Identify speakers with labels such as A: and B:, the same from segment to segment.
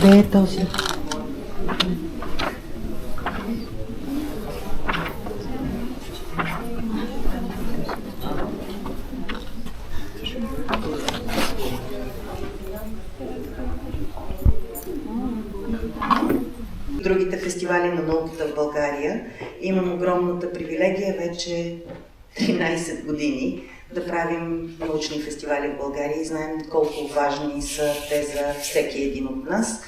A: Къде е този?
B: Другите фестивали на науката в България имам огромната привилегия вече 13 години да правим научни фестивали в България и знаем колко важни са те за всеки един от нас,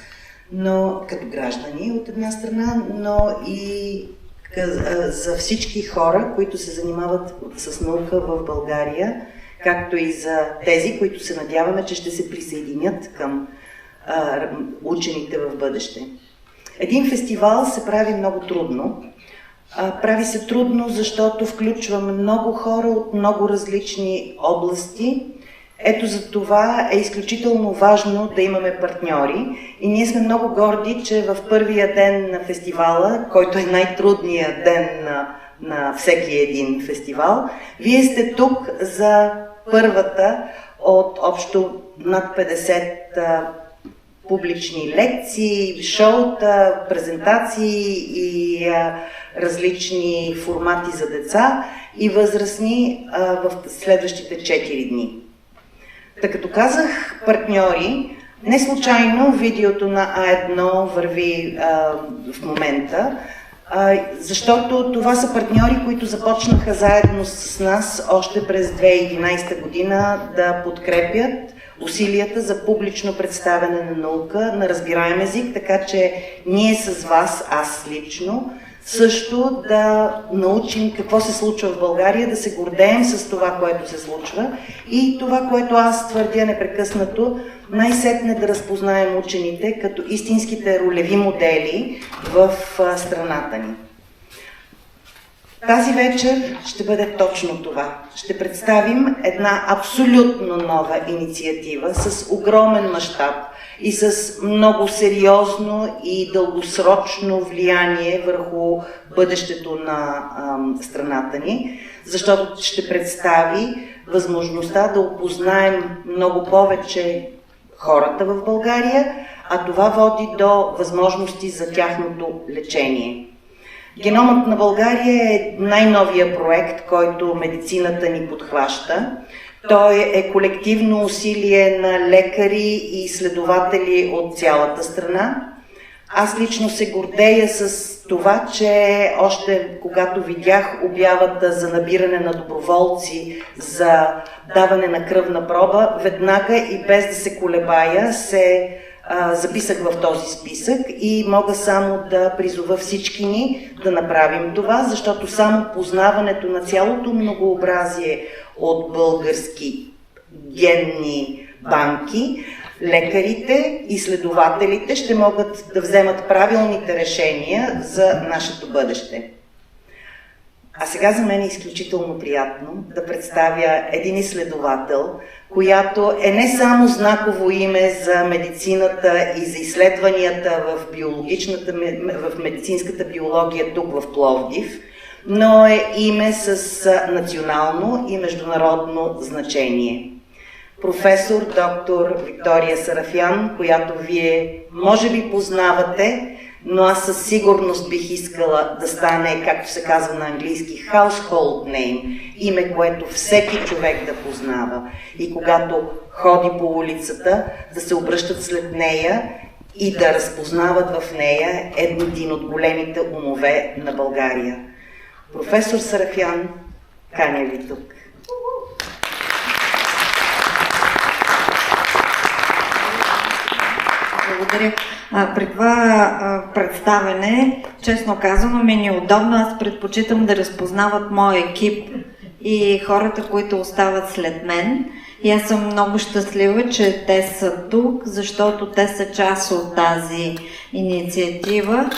B: но като граждани от една страна, но и за всички хора, които се занимават с наука в България, както и за тези, които се надяваме, че ще се присъединят към учените в бъдеще. Един фестивал се прави много трудно. Прави се трудно, защото включва много хора от много различни области. Ето за това е изключително важно да имаме партньори. И ние сме много горди, че в първия ден на фестивала, който е най-трудният ден на всеки един фестивал, вие сте тук за първата от общо над 50 публични лекции, шоута, презентации и различни формати за деца и възрастни в следващите 4 дни. Така като казах партньори, не случайно видеото на А1 върви в момента, защото това са партньори, които започнаха заедно с нас още през 2011 година да подкрепят усилията за публично представяне на наука на разбираем език, така че ние с вас, аз лично, също да научим какво се случва в България, да се гордеем с това, което се случва и това, което аз твърдя непрекъснато, най-сетне да разпознаем учените като истинските ролеви модели в страната ни. Тази вечер ще бъде точно това. Ще представим една абсолютно нова инициатива с огромен мащаб и с много сериозно и дългосрочно влияние върху бъдещето на страната ни, защото ще представи възможността да опознаем много повече хората в България, а това води до възможности за тяхното лечение. Геномът на България е най-новия проект, който медицината ни подхваща. Той е колективно усилие на лекари и изследователи от цялата страна. Аз лично се гордея с това, че още когато видях обявата за набиране на доброволци за даване на кръвна проба, веднага и без да се колебая се записах в този списък и мога само да призова всички ни да направим това, защото само познаването на цялото многообразие от български генни банки, лекарите, изследователите ще могат да вземат правилните решения за нашето бъдеще. А сега за мен е изключително приятно да представя един изследовател, която е не само знаково име за медицината и за изследванията в медицинската биология тук в Пловдив, но е име с национално и международно значение. Професор доктор Виктория Сарафян, която вие може би познавате, но аз със сигурност бих искала да стане, както се казва на английски, household name, име, което всеки човек да познава. И когато ходи по улицата, да се обръщат след нея и да разпознават в нея един от големите умове на България. Професор Сарафян, каня ви тук.
C: Благодаря. При това представяне, честно казано, ми е неудобно. Аз предпочитам да разпознават моя екип и хората, които остават след мен. И аз съм много щастлива, че те са тук, защото те са част от тази инициатива.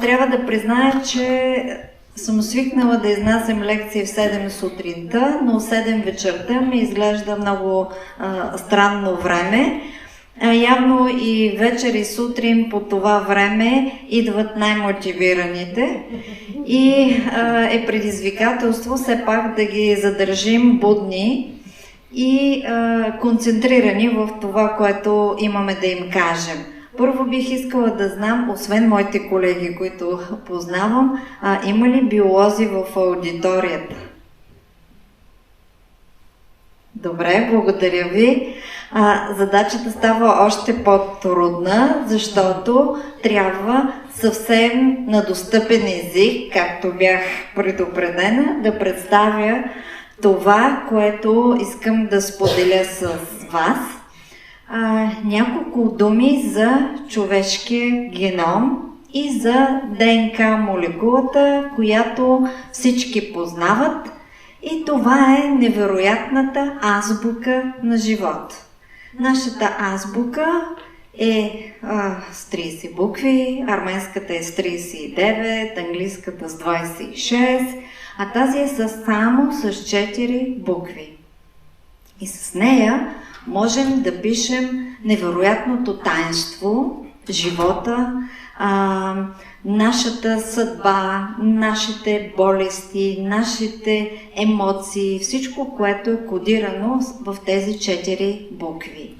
C: Трябва да призная, че съм свикнала да изнасям лекции в 7 сутринта, но 7 вечерта ми изглежда много странно време. Явно и вечер и сутрин по това време идват най-мотивираните и е предизвикателство все пак да ги задържим будни и концентрирани в това, което имаме да им кажем. Първо бих искала да знам, освен моите колеги, които познавам, има ли биолози в аудиторията? Добре, благодаря ви. Задачата става още по-трудна, защото трябва съвсем на достъпен език, както бях предупредена, да представя това, което искам да споделя с вас. Няколко думи за човешкия геном и за ДНК молекулата, която всички познават. И това е невероятната азбука на живот. Нашата азбука е с 30 букви, арменската е с 39, английската с 26, а тази е само с 4 букви. И с нея можем да пишем невероятното таинство, живота, нашата съдба, нашите болести, нашите емоции, всичко, което е кодирано в тези 4 букви.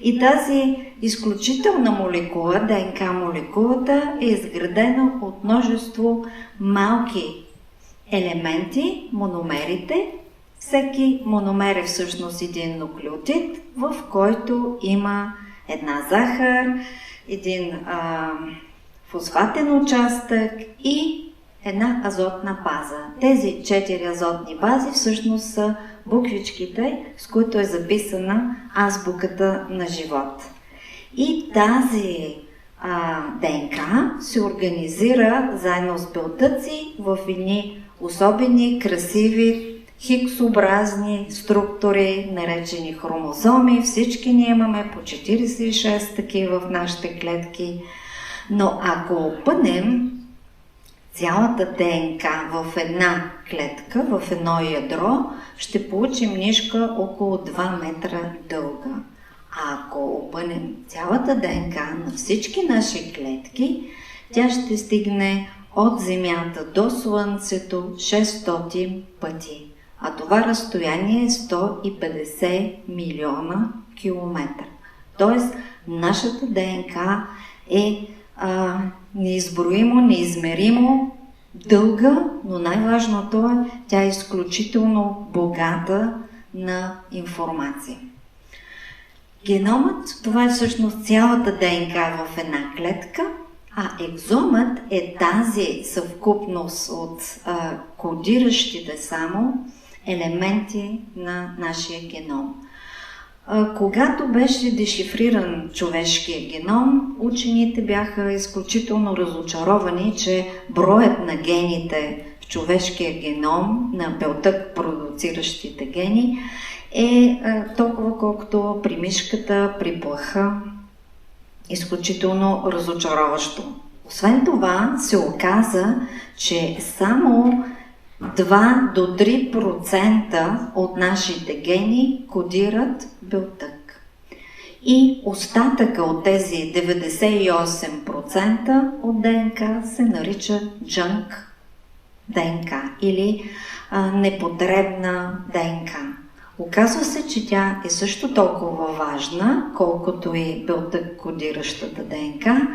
C: И тази изключителна молекула, ДНК молекулата, е изградена от множество малки елементи, мономерите. Всеки мономер е всъщност един нуклеотид, в който има една захар, един фосфатен участък и една азотна база. Тези 4 азотни бази всъщност са буквичките, с които е записана азбуката на живот. И тази ДНК се организира заедно с белтъци в едни особени, красиви, хиксообразни структури, наречени хромозоми. Всички ние имаме по 46 такива в нашите клетки. Но ако опънем цялата ДНК в една клетка, в едно ядро, ще получим нишка около 2 метра дълга. А ако опънем цялата ДНК на всички наши клетки, тя ще стигне от Земята до Слънцето 600 пъти. А това разстояние е 150 милиона километра. Тоест, нашата ДНК е неизброимо, неизмеримо дълга, но най-важното е, тя е изключително богата на информация. Геномът, това е всъщност цялата ДНК в една клетка, а екзомът е тази съвкупност от кодиращите само елементи на нашия геном. Когато беше дешифриран човешкия геном, учените бяха изключително разочаровани, че броят на гените в човешкия геном, на белтък продуциращите гени, е толкова колкото при мишката, при плаха. Изключително разочароващо. Освен това, се оказа, че само 2 до 3% от нашите гени кодират белтък. И остатъка от тези 98% от ДНК се нарича junk ДНК или непотребна ДНК. Оказва се, че тя е също толкова важна, колкото и белтък кодиращата ДНК,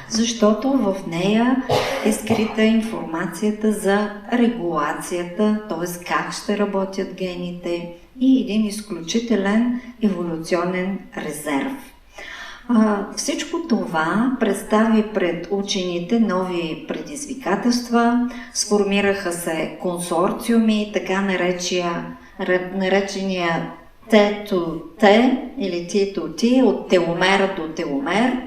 C: защото в нея е скрита информацията за регулацията, т.е. как ще работят гените и един изключителен еволюционен резерв. Всичко това представи пред учените нови предизвикателства, сформираха се консорциуми, така наречения T2T или T2T, от теломера до теломер.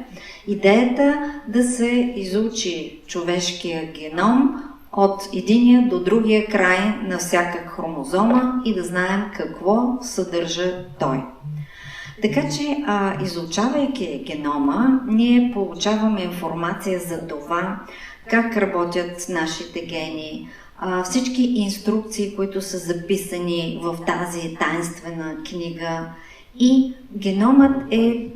C: Идеята да се изучи човешкия геном от единия до другия край на всяка хромозома и да знаем какво съдържа той. Така че, изучавайки генома, ние получаваме информация за това как работят нашите гени, всички инструкции, които са записани в тази таинствена книга. И геномът е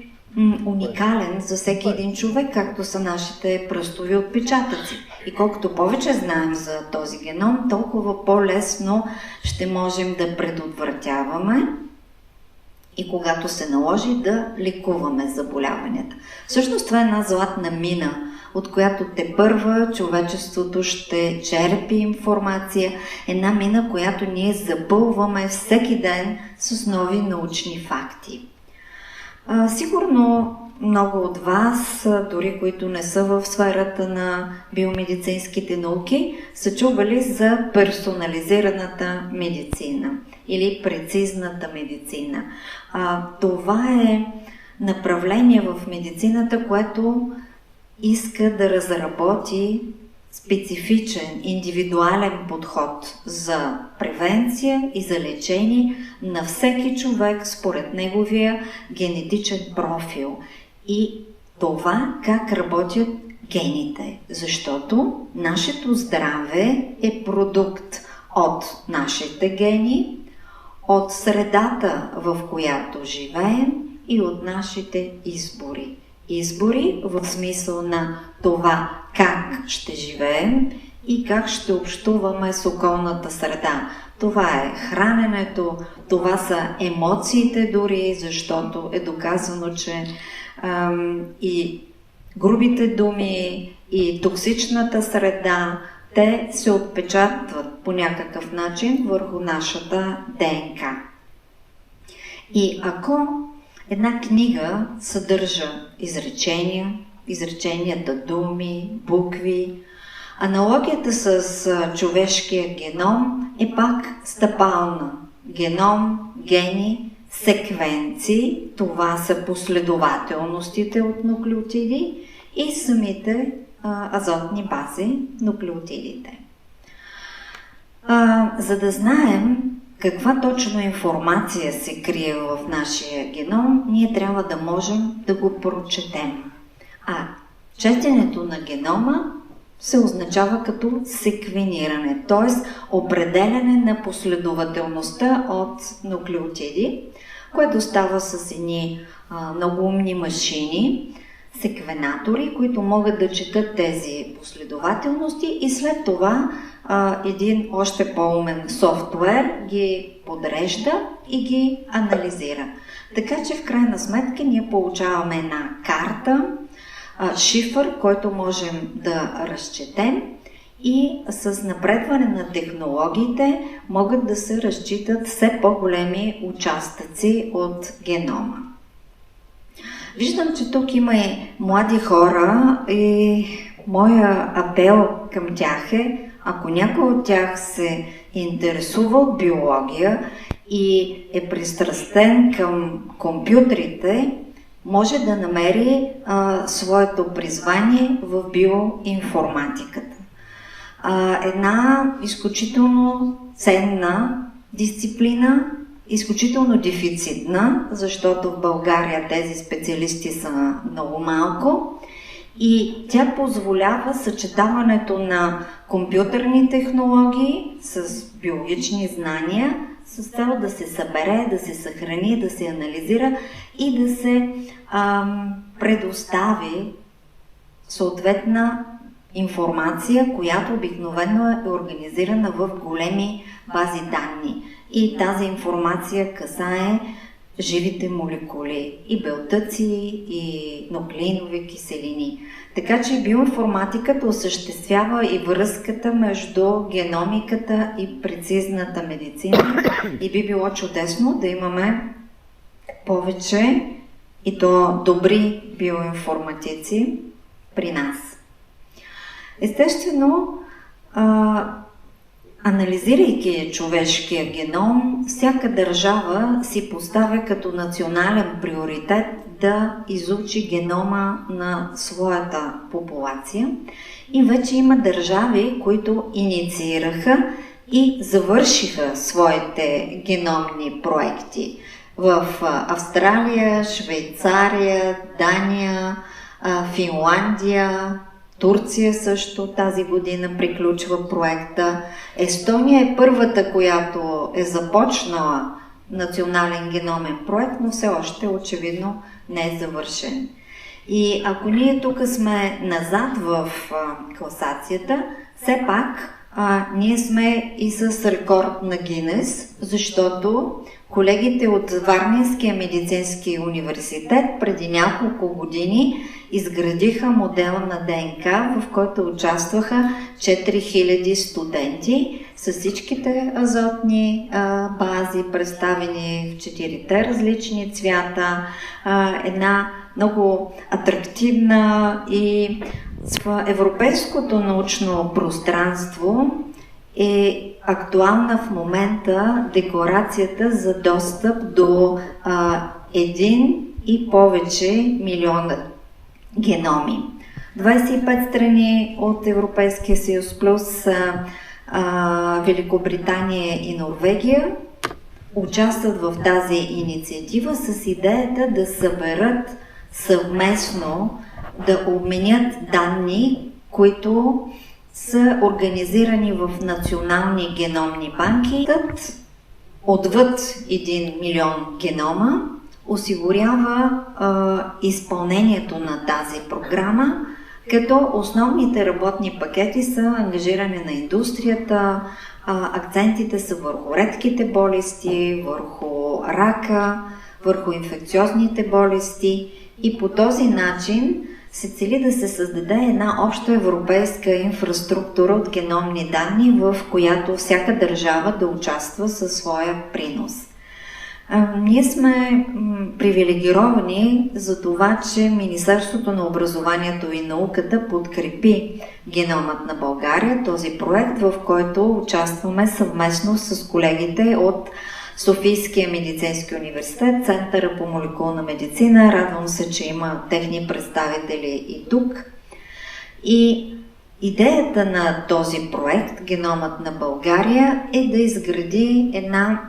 C: уникален за всеки един човек, както са нашите пръстови отпечатъци. И колкото повече знаем за този геном, толкова по-лесно ще можем да предотвратяваме и когато се наложи да лекуваме заболяванията. Всъщност това е една златна мина, от която тепърва човечеството ще черпи информация, една мина, която ние запълваме всеки ден с нови научни факти. Сигурно много от вас, дори които не са в сферата на биомедицинските науки, са чували за персонализираната медицина или прецизната медицина. Това е направление в медицината, което иска да разработи специфичен, индивидуален подход за превенция и за лечение на всеки човек според неговия генетичен профил и това как работят гените, защото нашето здраве е продукт от нашите гени, от средата, в която живеем и от нашите избори. Избори в смисъл на това как ще живеем и как ще общуваме с околната среда. Това е храненето, това са емоциите дори, защото е доказано, че и грубите думи, и токсичната среда, те се отпечатват по някакъв начин върху нашата ДНК. И ако една книга съдържа изреченията думи, букви, аналогията с човешкия геном е пак стъпална. Геном, гени, секвенции, това са последователностите от нуклеотиди и самите азотни бази, нуклеотидите. За да знаем каква точно информация се крие в нашия геном, ние трябва да можем да го прочетем. Четенето на генома се означава като секвениране, т.е. определяне на последователността от нуклеотиди, което става с едни много умни машини, секвенатори, които могат да четат тези последователности и след това един още по-умен софтуер ги подрежда и ги анализира. Така че в крайна сметка ние получаваме една карта, шифър, който можем да разчетем и с напредване на технологиите могат да се разчитат все по-големи участъци от генома. Виждам, че тук има и млади хора и моя апел към тях е, ако някой от тях се интересува от биология и е пристрастен към компютрите, може да намери своето призвание в биоинформатиката. Една изключително ценна дисциплина, изключително дефицитна, защото в България тези специалисти са много малко и тя позволява съчетаването на компютърни технологии с биологични знания с цел да се събере, да се съхрани, да се анализира и да се предостави съответна информация, която обикновено е организирана в големи бази данни. И тази информация касае живите молекули, и белтъци, и нуклеинови киселини. Така че биоинформатиката осъществява и връзката между геномиката и прецизната медицина и би било чудесно да имаме повече и то добри биоинформатици при нас. Естествено, анализирайки човешкия геном, всяка държава си поставя като национален приоритет да изучи генома на своята популация и вече има държави, които инициираха и завършиха своите геномни проекти. В Австралия, Швейцария, Дания, Финландия, Турция също тази година приключва проекта. Естония е първата, която е започнала национален геномен проект, но все още очевидно не е завършен. И ако ние тук сме назад в класацията, все пак ние сме и с рекорд на Гинес, защото колегите от Варненския медицински университет преди няколко години изградиха модел на ДНК, в който участваха 4000 студенти с всичките азотни бази, представени в 4-те различни цвята. Една много атрактивна и в европейското научно пространство е актуална в момента декларацията за достъп до 1 и повече милиона геноми. 25 страни от Европейския съюз плюс Великобритания и Норвегия участват в тази инициатива с идеята да съберат съвместно, да обменят данни, които са организирани в национални геномни банки. Отвъд 1 милион генома осигурява изпълнението на тази програма, като основните работни пакети са ангажиране на индустрията, акцентите са върху редките болести, върху рака, върху инфекциозните болести и по този начин се цели да се създаде една обща европейска инфраструктура от геномни данни, в която всяка държава да участва със своя принос. Ние сме привилегировани за това, че Министерството на образованието и науката подкрепи Геномът на България, този проект, в който участваме съвместно с колегите от Софийския медицински университет, Центъра по молекулна медицина. Радвам се, че има техни представители и тук. И идеята на този проект, Геномът на България, е да изгради една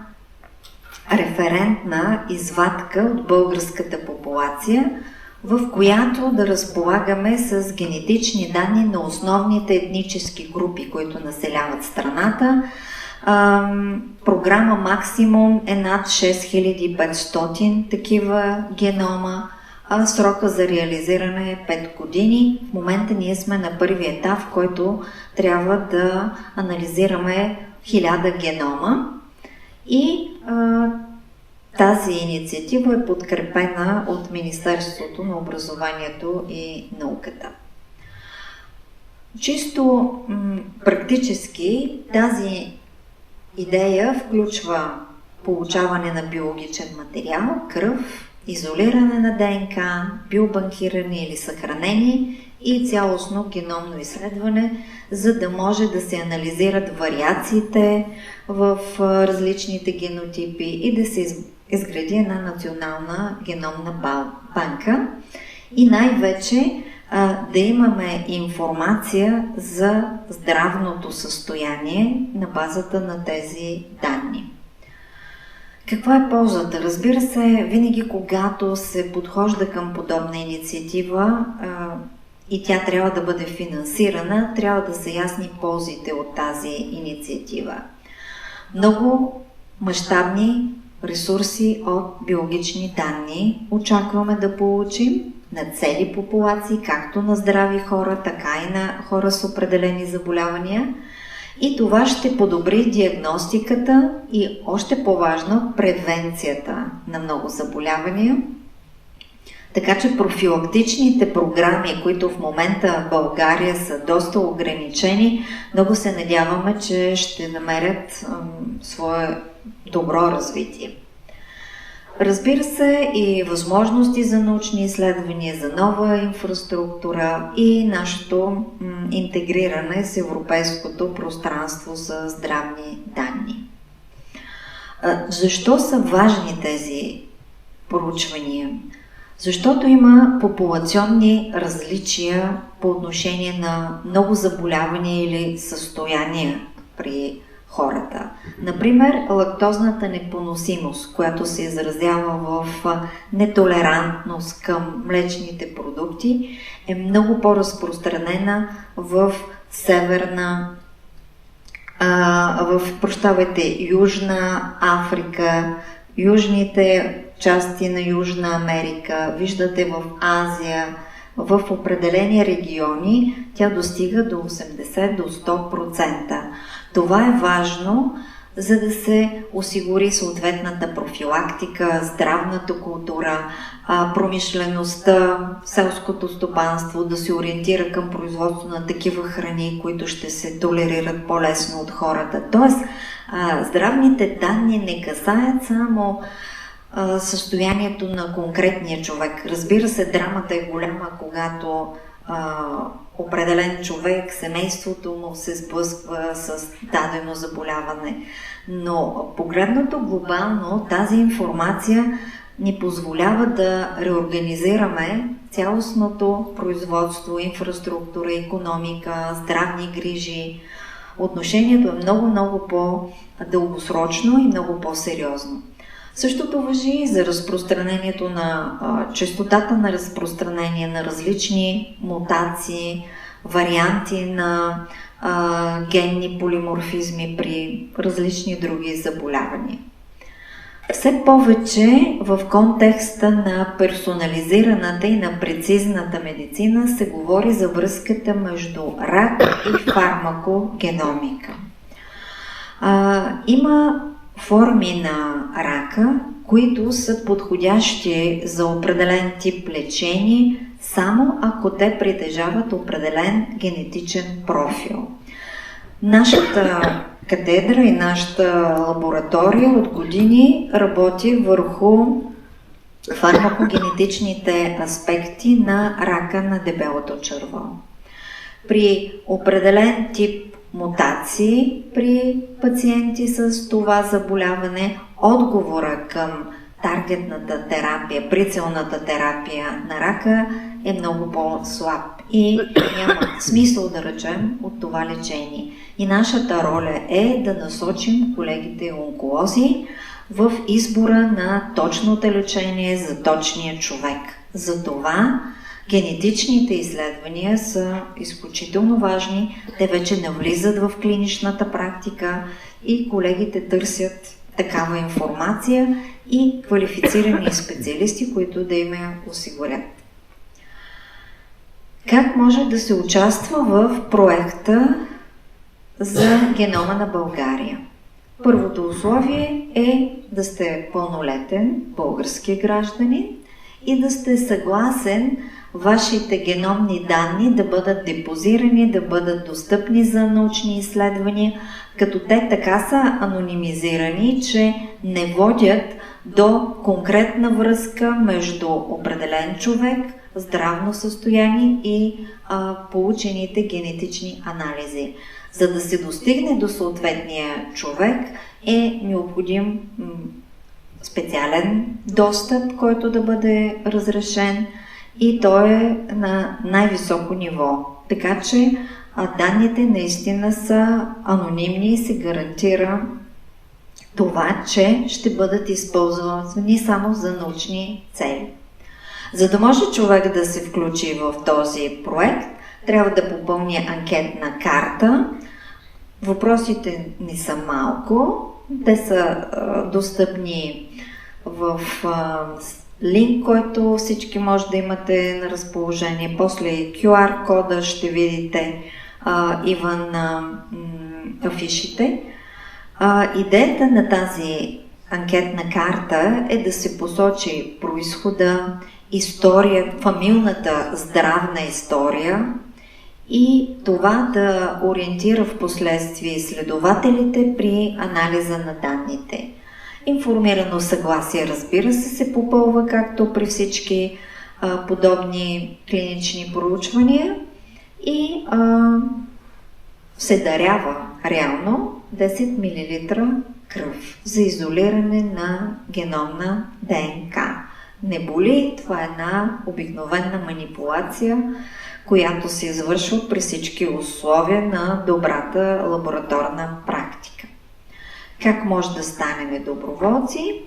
C: референтна извадка от българската популация, в която да разполагаме с генетични данни на основните етнически групи, които населяват страната. Програма Максимум е над 6500 такива генома, а срока за реализиране е 5 години. В момента ние сме на първи етап, в който трябва да анализираме 1000 генома и тази инициатива е подкрепена от Министерството на образованието и науката. Чисто практически тази идея включва получаване на биологичен материал, кръв, изолиране на ДНК, биобанкиране или съхранение и цялостно геномно изследване, за да може да се анализират вариациите в различните генотипи и да се изгради една национална геномна банка и най-вече да имаме информация за здравното състояние на базата на тези данни. Каква е ползата? Разбира се, винаги когато се подхожда към подобна инициатива и тя трябва да бъде финансирана, трябва да са ясни ползите от тази инициатива. Много мащабни ресурси от биологични данни очакваме да получим на цели популации, както на здрави хора, така и на хора с определени заболявания. И това ще подобри диагностиката и още по-важно превенцията на много заболявания. Така че профилактичните програми, които в момента в България са доста ограничени, много се надяваме, че ще намерят свое добро развитие. Разбира се, и възможности за научни изследвания, за нова инфраструктура и нашето интегриране с европейското пространство за здравни данни. Защо са важни тези проучвания? Защото има популационни различия по отношение на много заболявания или състояния при хората. Например, лактозната непоносимост, която се изразява в нетолерантност към млечните продукти, е много по-разпространена в Южна Африка, южните части на Южна Америка, виждате в Азия, в определени региони тя достига до 80 до 100%. Това е важно, за да се осигури съответната профилактика, здравната култура, промишлеността, селското стопанство, да се ориентира към производство на такива храни, които ще се толерират по-лесно от хората. Тоест, здравните данни не касаят само състоянието на конкретния човек. Разбира се, драмата е голяма, когато определен човек, семейството му се сблъсква с дадено заболяване. Но погледнато глобално, тази информация ни позволява да реорганизираме цялостното производство, инфраструктура, икономика, здравни грижи. Отношението е много по-дългосрочно и много по-сериозно. Същото важи и за разпространението на честотата на разпространение на различни мутации, варианти на генни полиморфизми при различни други заболявания. Все повече в контекста на персонализираната и на прецизната медицина се говори за връзката между рак и фармакогеномика. Има форми на рака, които са подходящи за определен тип лечение, само ако те притежават определен генетичен профил. Нашата катедра и нашата лаборатория от години работи върху фармакогенетичните аспекти на рака на дебелото черво. При определен тип мутации при пациенти с това заболяване, отговора към таргетната терапия, прицелната терапия на рака е много по-слаб и няма смисъл да речем от това лечение. И нашата роля е да насочим колегите онколози в избора на точното лечение за точния човек. Затова генетичните изследвания са изключително важни, те вече навлизат в клиничната практика и колегите търсят такава информация и квалифицирани специалисти, които да им я осигурят. Как може да се участва в проекта за генома на България? Първото условие е да сте пълнолетен български гражданин и да сте съгласен вашите геномни данни да бъдат депозирани, да бъдат достъпни за научни изследвания, като те така са анонимизирани, че не водят до конкретна връзка между определен човек, здравно състояние и получените генетични анализи. За да се достигне до съответния човек е необходим специален достъп, който да бъде разрешен и той е на най-високо ниво. Така че данните наистина са анонимни и се гарантира това, че ще бъдат използвани само за научни цели. За да може човек да се включи в този проект, трябва да попълни анкетна карта. Въпросите не са малко. Те са достъпни в линк, който всички може да имате на разположение. После QR кода ще видите на афишите. Идеята на тази анкетна карта е да се посочи произхода, история, фамилната здравна история и това да ориентира в последствие изследователите при анализа на данните. Информирано съгласие, разбира се попълва, както при всички подобни клинични проучвания и се дарява реално 10 мл кръв за изолиране на геномна ДНК. Не боли, това е една обикновена манипулация, която се извършва при всички условия на добрата лабораторна практика. Как може да станем доброволци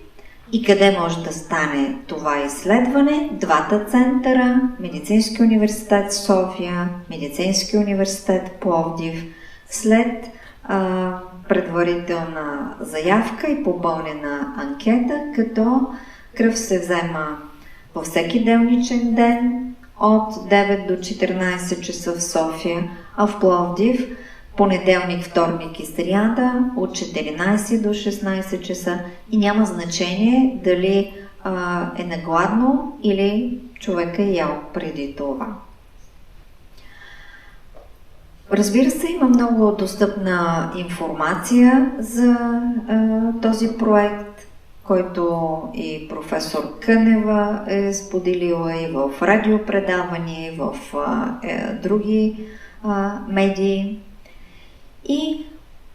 C: и къде може да стане това изследване? Двата центъра, Медицински университет София, Медицински университет Пловдив, след предварителна заявка и попълнена анкета, като кръв се взема във всеки делничен ден от 9 до 14 часа в София, а в Пловдив понеделник, вторник и сряда от 14 до 16 часа и няма значение дали е нагладно или човек е ял преди това. Разбира се, има много достъпна информация за този проект, който и професор Кънева е споделила и в радиопредавания, и в други медии. И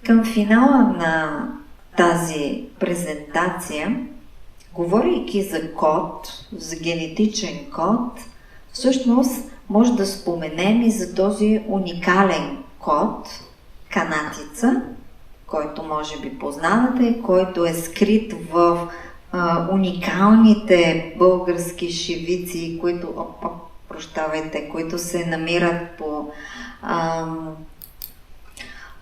C: към финала на тази презентация, говорейки за код, за генетичен код, всъщност може да споменем и за този уникален код, канатица, който може би познавате, който е скрит в уникалните български шивици, които, които се намират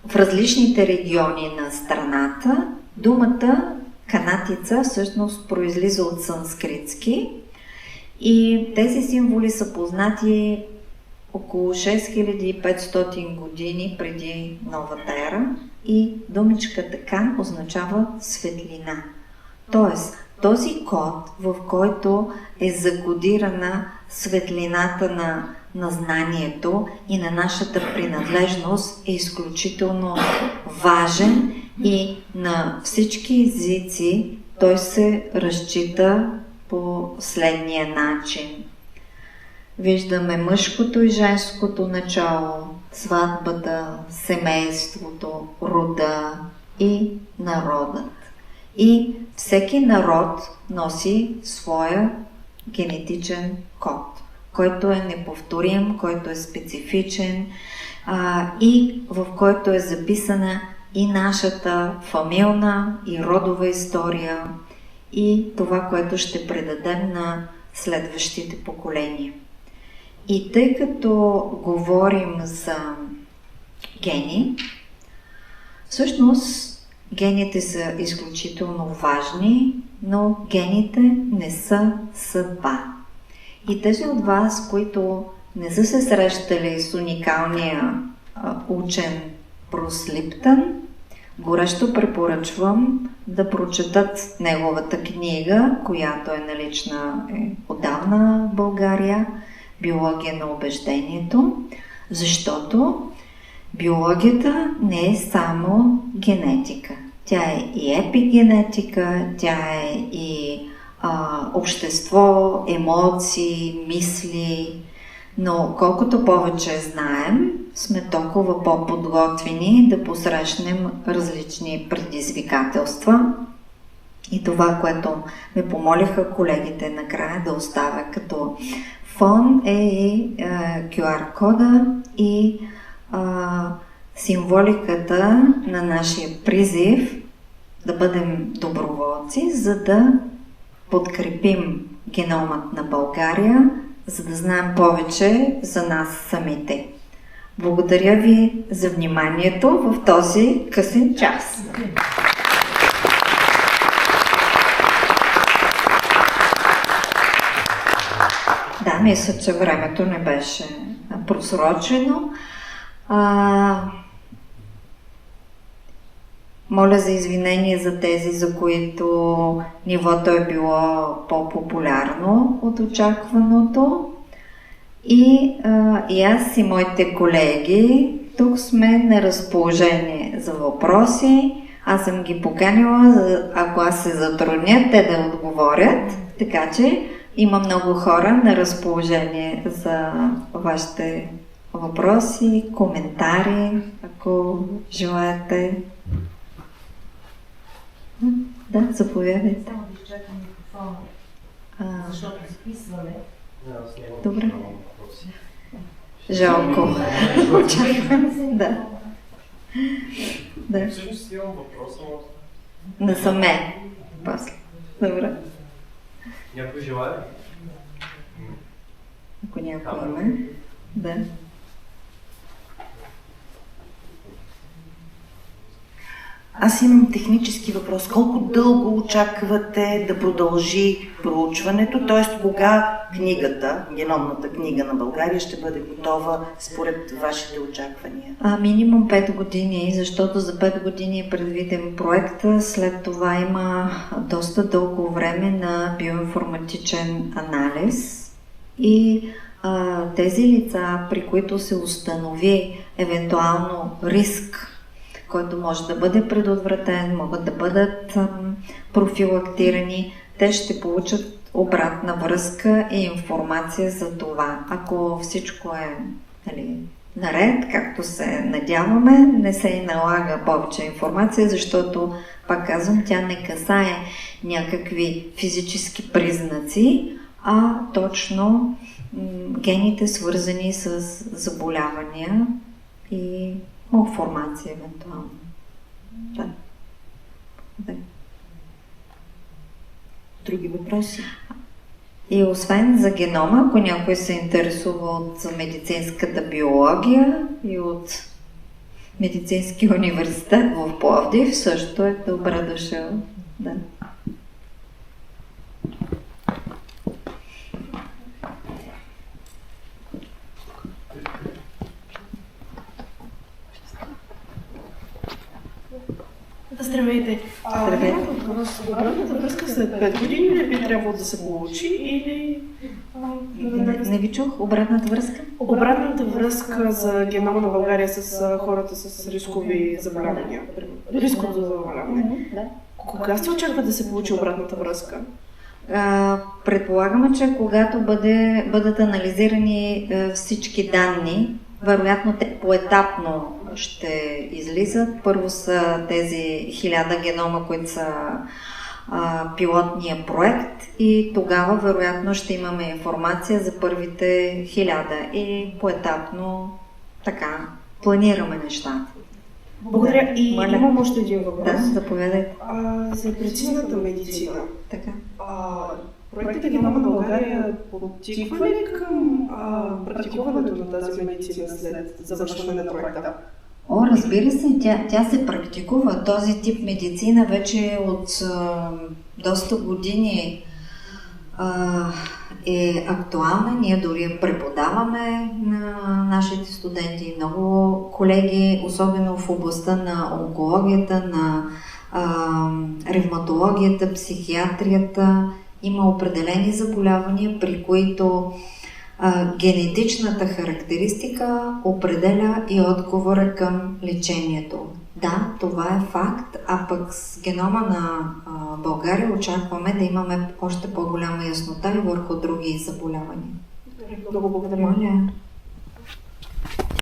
C: в различните региони на страната. Думата канатица всъщност произлиза от санскритски и тези символи са познати около 6500 години преди новата ера и думичката кан означава светлина. Тоест, този код, в който е закодирана светлината на знанието и на нашата принадлежност, е изключително важен и на всички езици той се разчита по следния начин. Виждаме мъжкото и женското начало, сватбата, семейството, рода и народът. И всеки народ носи своя генетичен код, който е неповторим, който е специфичен и в който е записана и нашата фамилна и родова история и това, което ще предадем на следващите поколения. И тъй като говорим за гени, всъщност гените са изключително важни, но гените не са съдба. И тези от вас, които не са се срещали с уникалния учен Брус Липтън, горещо препоръчвам да прочетат неговата книга, която е налична отдавна в България, "Биология на убеждението", защото биологията не е само генетика. Тя е и епигенетика, тя е и общество, емоции, мисли, но колкото повече знаем, сме толкова по-подготвени да посрещнем различни предизвикателства. И това, което ме помолиха колегите накрая да оставя като фон, е и QR-кода и символиката на нашия призив да бъдем доброволци, за да подкрепим геномът на България, за да знаем повече за нас самите. Благодаря ви за вниманието в този късен час. Да, мисля, че времето не беше просрочено. Моля за извинение за тези, за които нивото е било по-популярно от очакваното. И аз и моите колеги тук сме на разположение за въпроси. Аз съм ги поканила, ако аз се затрудня, те да отговорят. Така че има много хора на разположение за вашите въпроси, коментари, ако желаете. Да, заповядайте.
A: Само да изчакам микрофона, защото записваме.
C: Добре. Жалко. Да. Да.
D: Всъщност имам въпрос,
C: Да съм мен. После. Добре.
D: някой желая?
C: Ако някой има. Да.
B: Аз имам технически въпрос. Колко дълго очаквате да продължи проучването, т.е. кога книгата, геномната книга на България ще бъде готова според вашите очаквания?
C: Минимум 5 години, защото за 5 години е предвиден проект. След това има доста дълго време на биоинформатичен анализ и тези лица, при които се установи евентуално риск, който може да бъде предотвратен, могат да бъдат профилактирани, те ще получат обратна връзка и информация за това. Ако всичко е наред, както се надяваме, не се и налага повече информация, защото, пак казвам, тя не касае някакви физически признаци, а точно гените, свързани с заболявания и малформация евентуално. Да.
B: Други въпроси?
C: И освен за генома, ако някой се интересува от медицинската биология и от Медицинския университет в Пловдив, също е добре дошъл. Да.
A: Здравейте!
C: Здравейте!
A: Обратната връзка след 5 години ли би трябвало да се получи или...
C: Не ви чух. Обратната връзка?
A: Обратната връзка за генома на България с хората с рискови заболявания. Рисково заболяване. Кога се очаква да се получи обратната връзка?
C: Предполагаме, че когато бъдат анализирани всички данни, вероятно те поетапно ще излизат. Първо са тези 1000 генома, които са пилотния проект, и тогава вероятно ще имаме информация за първите 1000 и поетапно така планираме нещата.
A: Благодаря. И имам още един въпрос.
C: Да, заповядайте.
A: За прецизната медицина.
C: Така.
A: Проектът Генома на България подтиква ли към практикуването на тази медицина след завършване на проекта?
C: Разбира се, тя се практикува. Този тип медицина вече от доста години е актуална. Ние дори я преподаваме на нашите студенти. Много колеги, особено в областта на онкологията, на ревматологията, психиатрията, има определени заболявания, при които генетичната характеристика определя и отговора към лечението. Да, това е факт, а пък с генома на България очакваме да имаме още по-голяма яснота и върху други заболявания.
A: Много благодаря.
C: Моля.